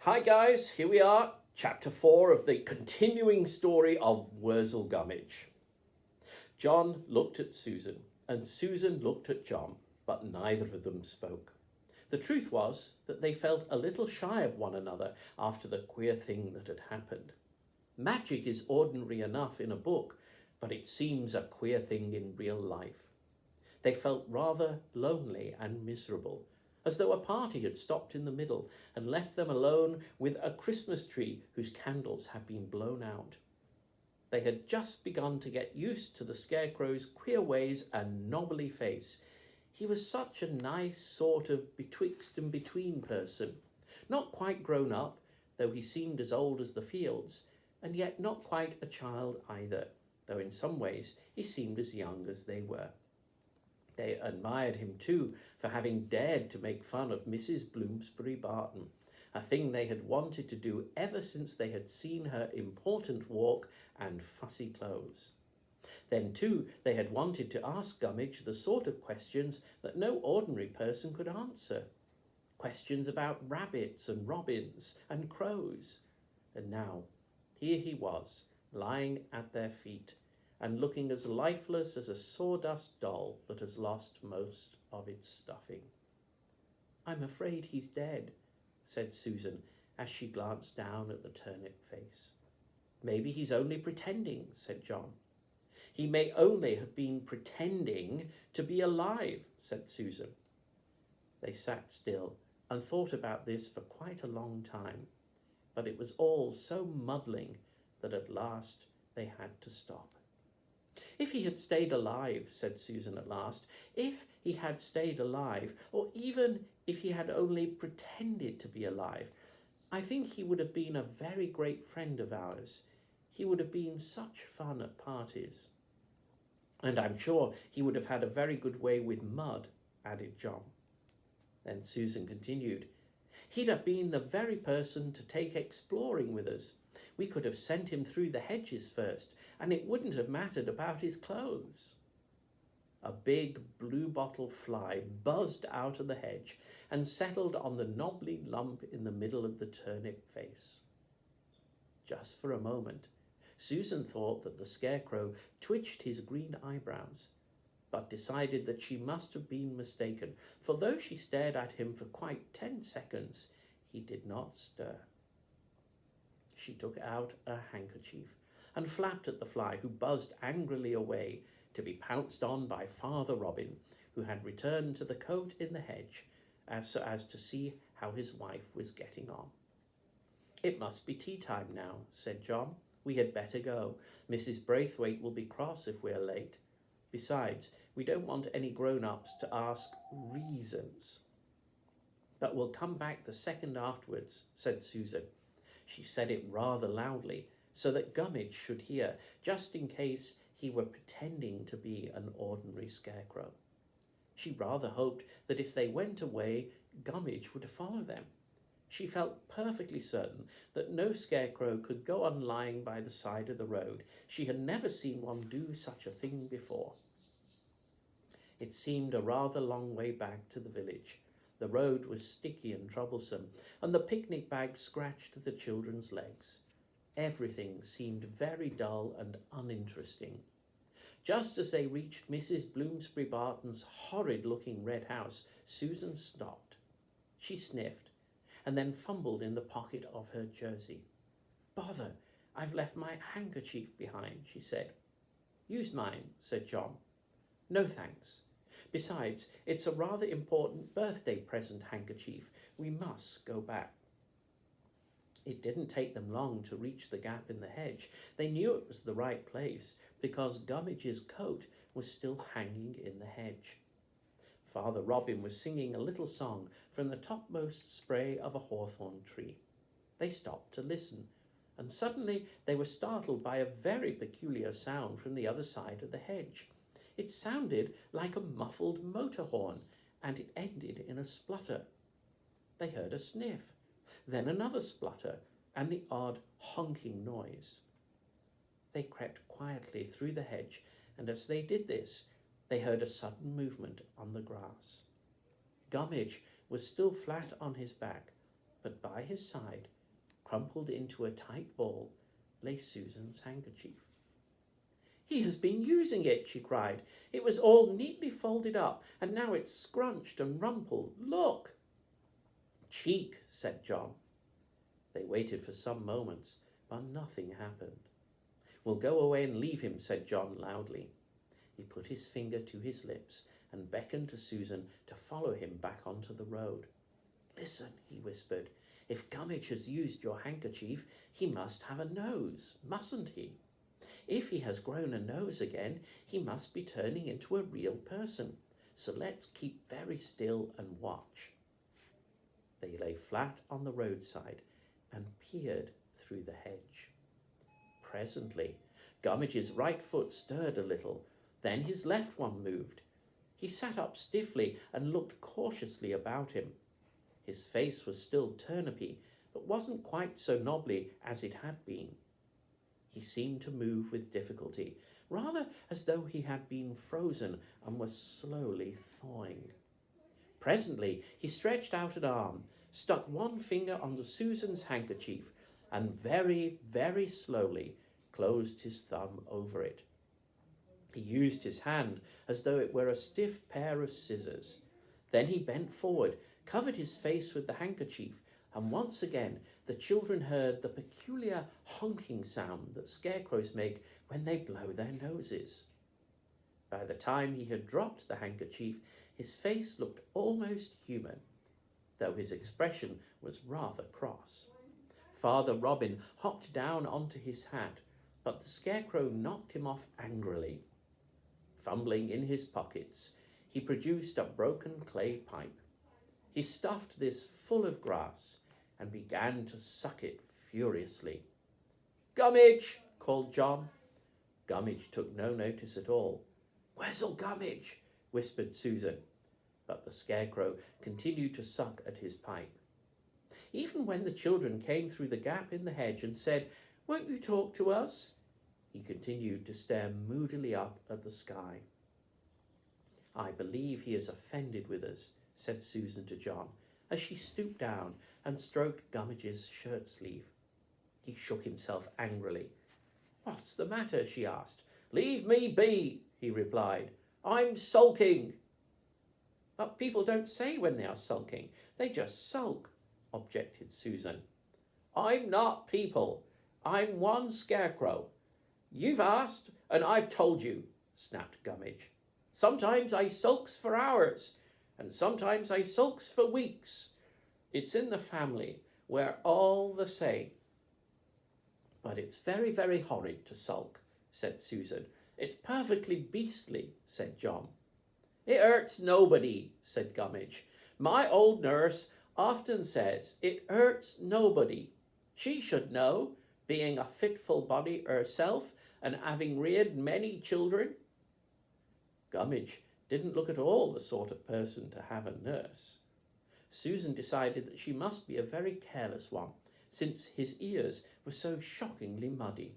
Hi guys, here we are, chapter 4 of the continuing story of Worzel Gummidge. John looked at Susan, and Susan looked at John, but neither of them spoke. The truth was that they felt a little shy of one another after the queer thing that had happened. Magic is ordinary enough in a book, but it seems a queer thing in real life. They felt rather lonely and miserable, as though a party had stopped in the middle and left them alone with a Christmas tree whose candles had been blown out. They had just begun to get used to the Scarecrow's queer ways and knobbly face. He was such a nice sort of betwixt and between person, not quite grown up, though he seemed as old as the fields, and yet not quite a child either, though in some ways he seemed as young as they were. They admired him too for having dared to make fun of Mrs. Bloomsbury Barton, a thing they had wanted to do ever since they had seen her important walk and fussy clothes. Then too they had wanted to ask Gummidge the sort of questions that no ordinary person could answer. Questions about rabbits and robins and crows. And now, here he was, lying at their feet, and looking as lifeless as a sawdust doll that has lost most of its stuffing. "I'm afraid he's dead," said Susan as she glanced down at the turnip face. "Maybe he's only pretending," said John. "He may only have been pretending to be alive," said Susan. They sat still and thought about this for quite a long time, but it was all so muddling that at last they had to stop. "If he had stayed alive," said Susan at last, "if he had stayed alive, or even if he had only pretended to be alive, I think he would have been a very great friend of ours. He would have been such fun at parties. And I'm sure he would have had a very good way with mud," added John. Then Susan continued, "He'd have been the very person to take exploring with us. We could have sent him through the hedges first, and it wouldn't have mattered about his clothes." A big bluebottle fly buzzed out of the hedge and settled on the knobbly lump in the middle of the turnip face. Just for a moment, Susan thought that the Scarecrow twitched his green eyebrows, but decided that she must have been mistaken, for though she stared at him for quite 10 seconds, he did not stir. She took out a handkerchief and flapped at the fly, who buzzed angrily away, to be pounced on by Father Robin, who had returned to the coat in the hedge so as to see how his wife was getting on. "It must be tea time now," said John. "We had better go. Mrs. Braithwaite will be cross if we're late. Besides, we don't want any grown-ups to ask reasons." "But we'll come back the second afterwards," said Susan. She said it rather loudly, so that Gummidge should hear, just in case he were pretending to be an ordinary Scarecrow. She rather hoped that if they went away, Gummidge would follow them. She felt perfectly certain that no Scarecrow could go on lying by the side of the road. She had never seen one do such a thing before. It seemed a rather long way back to the village. The road was sticky and troublesome, and the picnic bag scratched the children's legs. Everything seemed very dull and uninteresting. Just as they reached Mrs. Bloomsbury Barton's horrid-looking red house, Susan stopped. She sniffed, and then fumbled in the pocket of her jersey. "Bother, I've left my handkerchief behind," she said. "Use mine," said John. "No, thanks. Besides, it's a rather important birthday present handkerchief. We must go back." It didn't take them long to reach the gap in the hedge. They knew it was the right place because Gummidge's coat was still hanging in the hedge. Father Robin was singing a little song from the topmost spray of a hawthorn tree. They stopped to listen, and suddenly they were startled by a very peculiar sound from the other side of the hedge. It sounded like a muffled motor horn, and it ended in a splutter. They heard a sniff, then another splutter, and the odd honking noise. They crept quietly through the hedge, and as they did this, they heard a sudden movement on the grass. Gummidge was still flat on his back, but by his side Crumpled into a tight ball lay Susan's handkerchief. "He has been using it," she cried. "It was all neatly folded up, and now it's scrunched and rumpled. Look!" "Cheek," said John. They waited for some moments, but nothing happened. "We'll go away and leave him," said John loudly. He put his finger to his lips and beckoned to Susan to follow him back onto the road. "Listen," he whispered. "If Gummidge has used your handkerchief, he must have a nose, mustn't he? If he has grown a nose again, he must be turning into a real person. So let's keep very still and watch." They lay flat on the roadside and peered through the hedge. Presently, Gummidge's right foot stirred a little, then his left one moved. He sat up stiffly and looked cautiously about him. His face was still turnipy, but wasn't quite so knobbly as it had been. He seemed to move with difficulty, rather as though he had been frozen and was slowly thawing. Presently he stretched out an arm, stuck one finger under Susan's handkerchief, and very, very slowly closed his thumb over it. He used his hand as though it were a stiff pair of scissors. Then he bent forward, covered his face with the handkerchief, and once again the children heard the peculiar honking sound that scarecrows make when they blow their noses. By the time he had dropped the handkerchief, his face looked almost human, though his expression was rather cross. Father Robin hopped down onto his hat, but the scarecrow knocked him off angrily. Fumbling in his pockets, he produced a broken clay pipe. He stuffed this full of grass and began to suck it furiously. "Gummidge!" called John. Gummidge took no notice at all. "Where's'll Gummidge?" whispered Susan, but the scarecrow continued to suck at his pipe. Even when the children came through the gap in the hedge and said, "Won't you talk to us?" he continued to stare moodily up at the sky. "I believe he is offended with us," said Susan to John, as she stooped down and stroked Gummidge's shirt sleeve. He shook himself angrily. "What's the matter?" she asked. "Leave me be," he replied. "I'm sulking." "But people don't say when they are sulking. They just sulk," objected Susan. "I'm not people. I'm one scarecrow. You've asked and I've told you," snapped Gummidge. "Sometimes I sulks for hours, and sometimes I sulks for weeks. It's in the family. We're all the same." "But it's very, very horrid to sulk," said Susan. "It's perfectly beastly," said John. "It hurts nobody," said Gummidge. "My old nurse often says it hurts nobody. She should know, being a fitful body herself and having reared many children." Gummidge didn't look at all the sort of person to have a nurse. Susan decided that she must be a very careless one, since his ears were so shockingly muddy.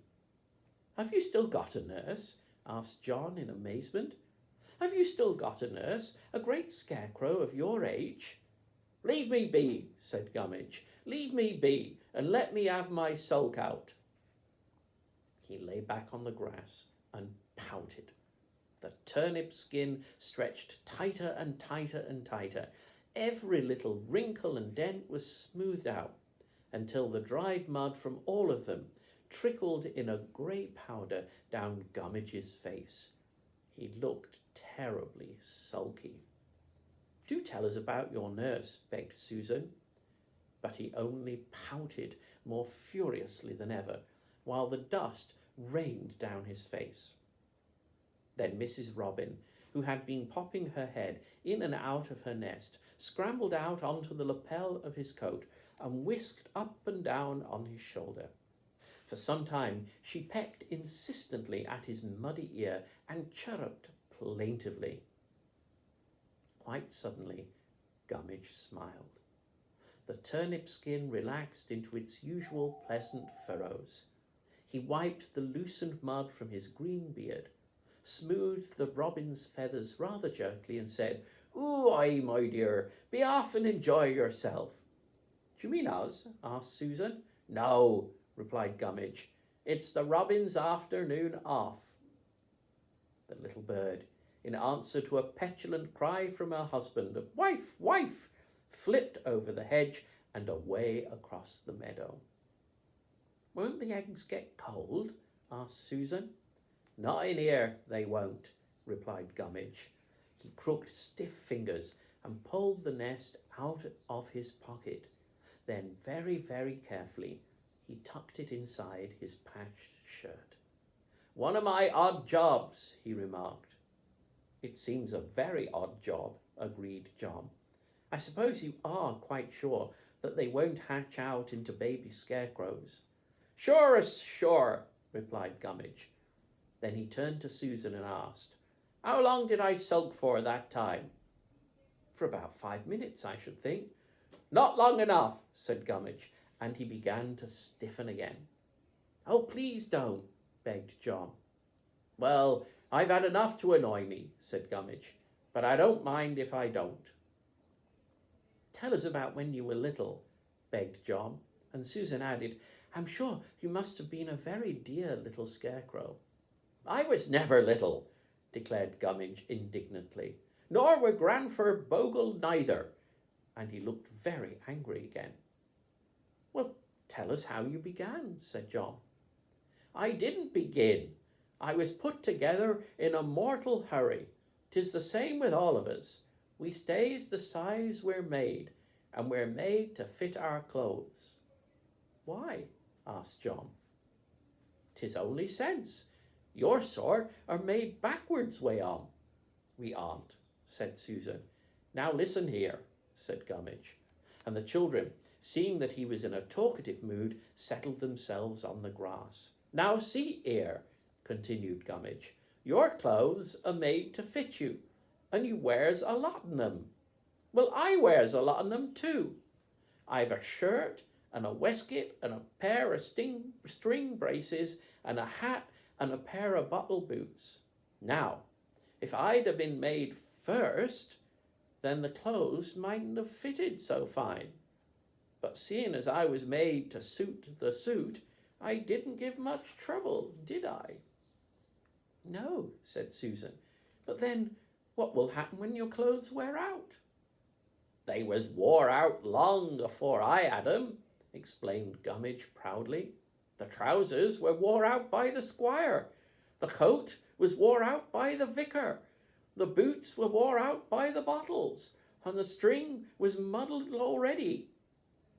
"Have you still got a nurse?" asked John in amazement. "Have you still got a nurse, a great scarecrow of your age?" "Leave me be," said Gummidge. "Leave me be, and let me have my sulk out." He lay back on the grass and pouted. The turnip skin stretched tighter and tighter and tighter. Every little wrinkle and dent was smoothed out, until the dried mud from all of them trickled in a grey powder down Gummidge's face. He looked terribly sulky. "Do tell us about your nurse," begged Susan. But he only pouted more furiously than ever, while the dust rained down his face. Then Mrs. Robin, who had been popping her head in and out of her nest, scrambled out onto the lapel of his coat and whisked up and down on his shoulder. For some time she pecked insistently at his muddy ear and chirruped plaintively. Quite suddenly, Gummidge smiled. The turnip skin relaxed into its usual pleasant furrows. He wiped the loosened mud from his green beard, smoothed the robin's feathers rather jerkily, and said, "Ooh, aye, my dear, be off and enjoy yourself." "Do you mean us?" asked Susan. No, replied Gummidge. It's the robin's afternoon off. The little bird, in answer to a petulant cry from her husband of wife, wife, flipped over the hedge and away across the meadow. Won't the eggs get cold? Asked Susan. Not in here, they won't, replied Gummidge. He crooked stiff fingers and pulled the nest out of his pocket. Then very, very carefully, he tucked it inside his patched shirt. One of my odd jobs, he remarked. It seems a very odd job, agreed John. I suppose you are quite sure that they won't hatch out into baby scarecrows. Sure, replied Gummidge. Then he turned to Susan and asked, How long did I sulk for that time? For about 5 minutes, I should think. Not long enough, said Gummidge, and he began to stiffen again. Oh, please don't, begged John. Well, I've had enough to annoy me, said Gummidge, but I don't mind if I don't. Tell us about when you were little, begged John, and Susan added, I'm sure you must have been a very dear little scarecrow. I was never little, declared Gummidge indignantly, nor were Grandfer Bogle neither, and he looked very angry again. Well, tell us how you began, said John. I didn't begin. I was put together in a mortal hurry. 'Tis the same with all of us. We stays the size we're made, and we're made to fit our clothes. Why? Asked John. 'Tis only sense. Your sort are made backwards way on. We aren't, said Susan. Now listen here, said Gummidge, and the children, seeing that he was in a talkative mood, settled themselves on the grass. Now see here, continued Gummidge, your clothes are made to fit you, and you wears a lot in 'em. Well, I wears a lot in 'em too. I've a shirt and a waistcoat and a pair of string braces and a hat and a pair of bottle boots. Now, if I'd have been made first, then the clothes mightn't have fitted so fine. But seeing as I was made to suit the suit, I didn't give much trouble, did I? No, said Susan. But then what will happen when your clothes wear out? They was wore out long afore I had 'em, explained Gummidge proudly. The trousers were wore out by the squire. The coat was wore out by the vicar. The boots were wore out by the bottles, and the string was muddled already.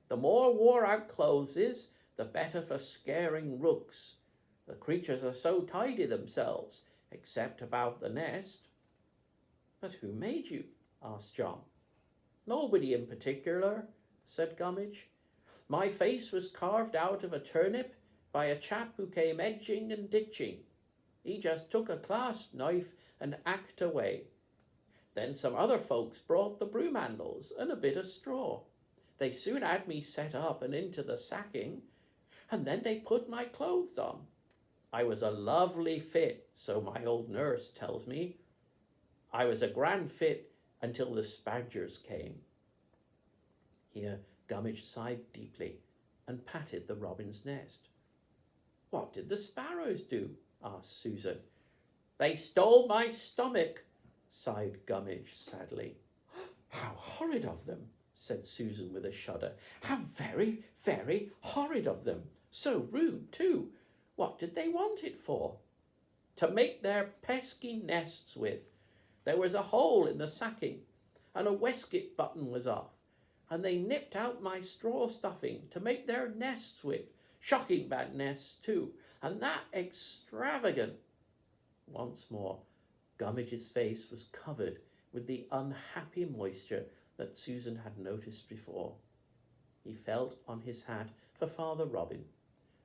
The more wore out clothes is, the better for scaring rooks. The creatures are so tidy themselves, except about the nest. But who made you? Asked John. Nobody in particular, said Gummidge. My face was carved out of a turnip by a chap who came edging and ditching. He just took a clasp knife and hacked away. Then some other folks brought the broom handles and a bit of straw. They soon had me set up and into the sacking, and then they put my clothes on. I was a lovely fit, so my old nurse tells me. I was a grand fit until the spargers came. Here Gummidge sighed deeply and patted the robin's nest. What did the sparrows do? Asked Susan. They stole my stomach, sighed Gummidge sadly. How horrid of them, said Susan with a shudder. How very, very horrid of them. So rude, too. What did they want it for? To make their pesky nests with. There was a hole in the sacking, and a waistcoat button was off, and they nipped out my straw stuffing to make their nests with. Shocking bad nests, too, and that extravagant. Once more, Gummidge's face was covered with the unhappy moisture that Susan had noticed before. He felt on his hat for Father Robin,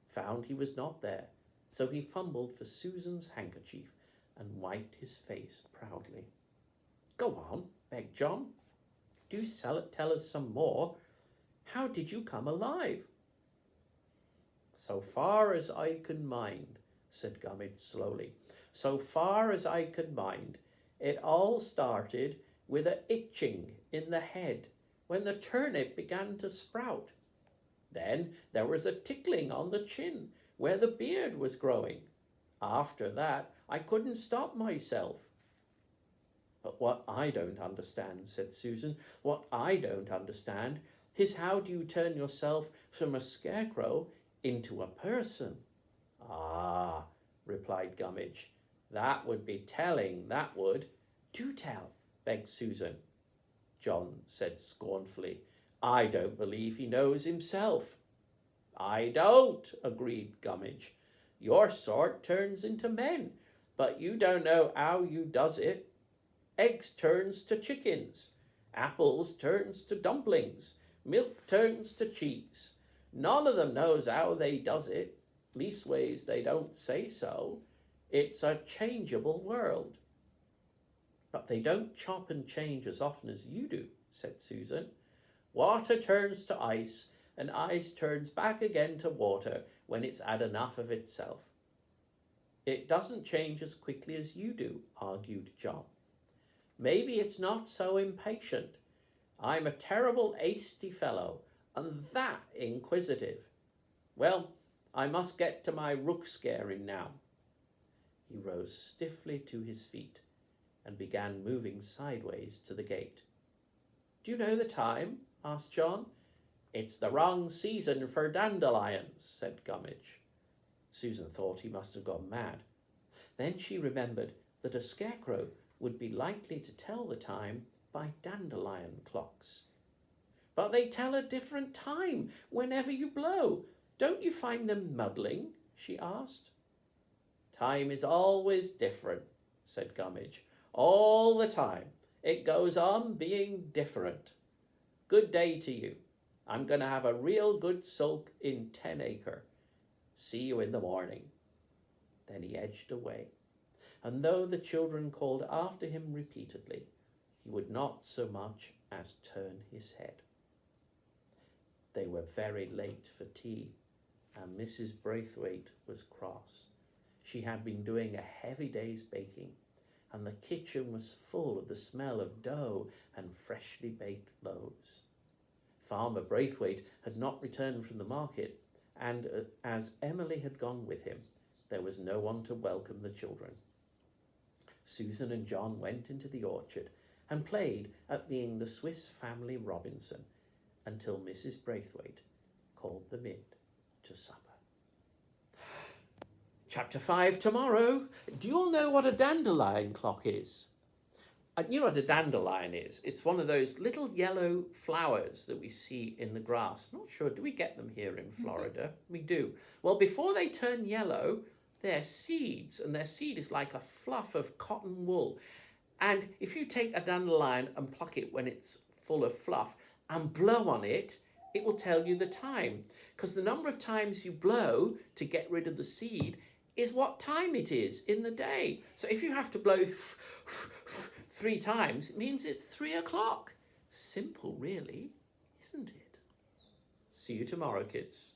found he was not there, so he fumbled for Susan's handkerchief and wiped his face proudly. Go on, begged John. Do tell us some more. How did you come alive? So far as I can mind, said Gummidge slowly, so far as I can mind, it all started with a itching in the head when the turnip began to sprout. Then there was a tickling on the chin where the beard was growing. After that, I couldn't stop myself. But what I don't understand, said Susan, what I don't understand is how do you turn yourself from a scarecrow into a person? Ah, replied Gummidge, that would be telling, that would. Do tell, begged Susan. John said scornfully, I don't believe he knows himself. I don't, agreed Gummidge. Your sort turns into men, but you don't know how you does it. Eggs turns to chickens, apples turns to dumplings, milk turns to cheese. None of them knows how they does it, leastways they don't say so. It's a changeable world. But they don't chop and change as often as you do, said Susan. Water turns to ice, and ice turns back again to water when it's had enough of itself. It doesn't change as quickly as you do, argued John. Maybe it's not so impatient. I'm a terrible hasty fellow, and that inquisitive. Well, I must get to my rook scaring now. He rose stiffly to his feet and began moving sideways to the gate. Do you know the time? Asked John. It's the wrong season for dandelions, said Gummidge. Susan thought he must have gone mad. Then she remembered that a scarecrow would be likely to tell the time by dandelion clocks. But they tell a different time whenever you blow. Don't you find them muddling? She asked. Time is always different, said Gummidge. All the time. It goes on being different. Good day to you. I'm going to have a real good soak in 10 acre. See you in the morning. Then he edged away, and though the children called after him repeatedly, he would not so much as turn his head. They were very late for tea, and Mrs. Braithwaite was cross. She had been doing a heavy day's baking, and the kitchen was full of the smell of dough and freshly baked loaves. Farmer Braithwaite had not returned from the market, and as Emily had gone with him, there was no one to welcome the children. Susan and John went into the orchard and played at being the Swiss Family Robinson until Mrs. Braithwaite called them in to supper. Chapter 5 tomorrow. Do you all know what a dandelion clock is? You know what a dandelion is? It's one of those little yellow flowers that we see in the grass. Not sure, do we get them here in Florida? We do. Well, before they turn yellow, they're seeds, and their seed is like a fluff of cotton wool. And if you take a dandelion and pluck it when it's full of fluff and blow on it, it will tell you the time. Because the number of times you blow to get rid of the seed is what time it is in the day. So if you have to blow 3 times, it means it's 3 o'clock. Simple, really, isn't it? See you tomorrow, kids.